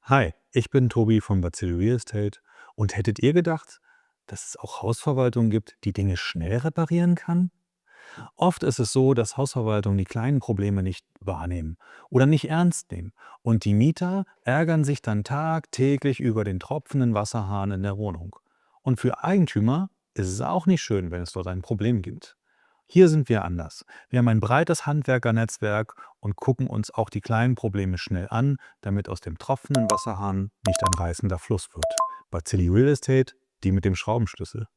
Hi, ich bin Tobi von Bazilli Real Estate und hättet ihr gedacht, dass es auch Hausverwaltungen gibt, die Dinge schnell reparieren kann? Oft ist es so, dass Hausverwaltungen die kleinen Probleme nicht wahrnehmen oder nicht ernst nehmen und die Mieter ärgern sich dann tagtäglich über den tropfenden Wasserhahn in der Wohnung. Und für Eigentümer ist es auch nicht schön, wenn es dort ein Problem gibt. Hier sind wir anders. Wir haben ein breites Handwerkernetzwerk und gucken uns auch die kleinen Probleme schnell an, damit aus dem tropfenden Wasserhahn nicht ein reißender Fluss wird. Bazilli Real Estate, die mit dem Schraubenschlüssel.